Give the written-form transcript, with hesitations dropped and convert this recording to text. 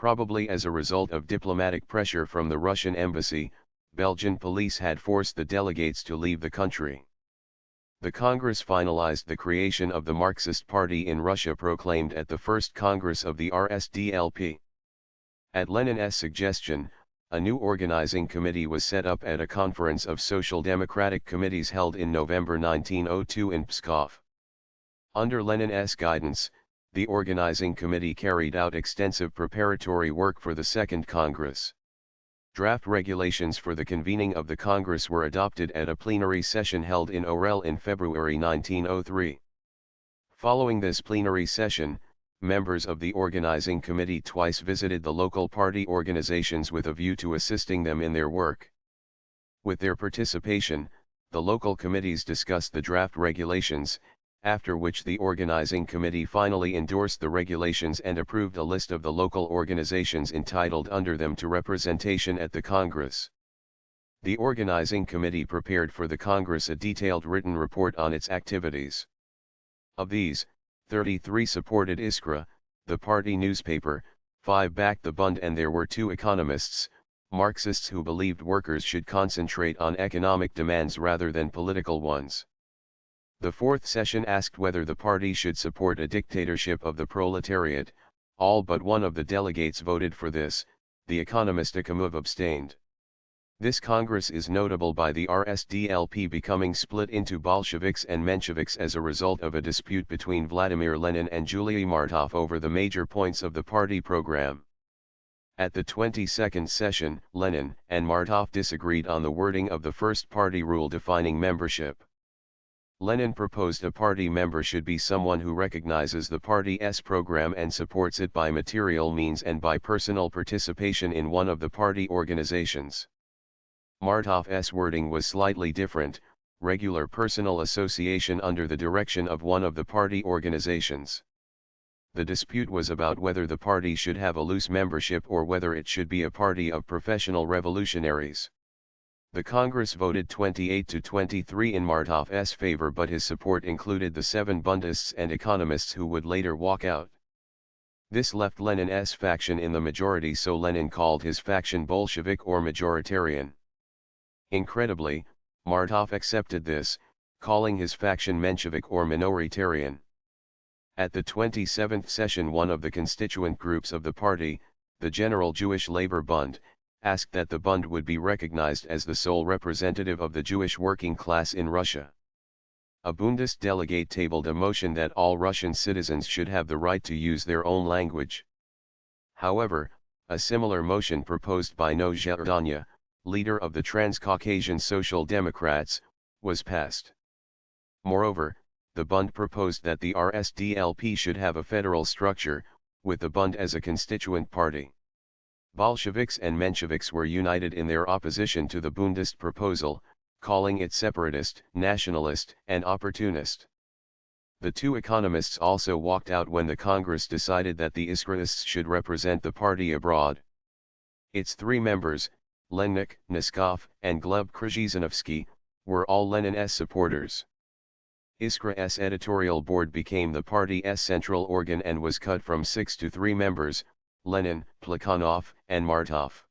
Probably as a result of diplomatic pressure from the Russian embassy, Belgian police had forced the delegates to leave the country. The Congress finalized the creation of the Marxist Party in Russia proclaimed at the first Congress of the RSDLP. At Lenin's suggestion, a new organizing committee was set up at a conference of Social Democratic committees held in November 1902 in Pskov. Under Lenin's guidance, the organizing committee carried out extensive preparatory work for the Second Congress. Draft regulations for the convening of the Congress were adopted at a plenary session held in Orel in February 1903. Following this plenary session, members of the organizing committee twice visited the local party organizations with a view to assisting them in their work. With their participation, the local committees discussed the draft regulations, after which the organizing committee finally endorsed the regulations and approved a list of the local organizations entitled under them to representation at the Congress. The organizing committee prepared for the Congress a detailed written report on its activities. Of these, 33 supported Iskra, the party newspaper, 5 backed the Bund, and there were 2 economists, Marxists, who believed workers should concentrate on economic demands rather than political ones. The fourth session asked whether the party should support a dictatorship of the proletariat. All but one of the delegates voted for this, the economist Akhimov abstained. This Congress is notable by the RSDLP becoming split into Bolsheviks and Mensheviks as a result of a dispute between Vladimir Lenin and Yuliy Martov over the major points of the party program. At the 22nd session, Lenin and Martov disagreed on the wording of the first party rule defining membership. Lenin proposed a party member should be someone who recognizes the party's program and supports it by material means and by personal participation in one of the party organizations. Martov's wording was slightly different, regular personal association under the direction of one of the party organizations. The dispute was about whether the party should have a loose membership or whether it should be a party of professional revolutionaries. The Congress voted 28 to 23 in Martov's favor, but his support included the 7 Bundists and economists who would later walk out. This left Lenin's faction in the majority, so Lenin called his faction Bolshevik or majoritarian. Incredibly, Martov accepted this, calling his faction Menshevik or minoritarian. At the 27th session, one of the constituent groups of the party, the General Jewish Labor Bund, asked that the Bund would be recognized as the sole representative of the Jewish working class in Russia. A Bundist delegate tabled a motion that all Russian citizens should have the right to use their own language. However, a similar motion proposed by No Zherdanya, leader of the Transcaucasian Social Democrats, was passed. Moreover, the Bund proposed that the RSDLP should have a federal structure, with the Bund as a constituent party. Bolsheviks and Mensheviks were united in their opposition to the Bundist proposal, calling it separatist, nationalist, and opportunist. The 2 economists also walked out when the Congress decided that the Iskraists should represent the party abroad. Its 3 members, Lennik, Noskov, and Gleb Krzyzanowski, were all Lenin's supporters. Iskra's editorial board became the party's central organ and was cut from 6 to 3 members, Lenin, Plekhanov, and Martov.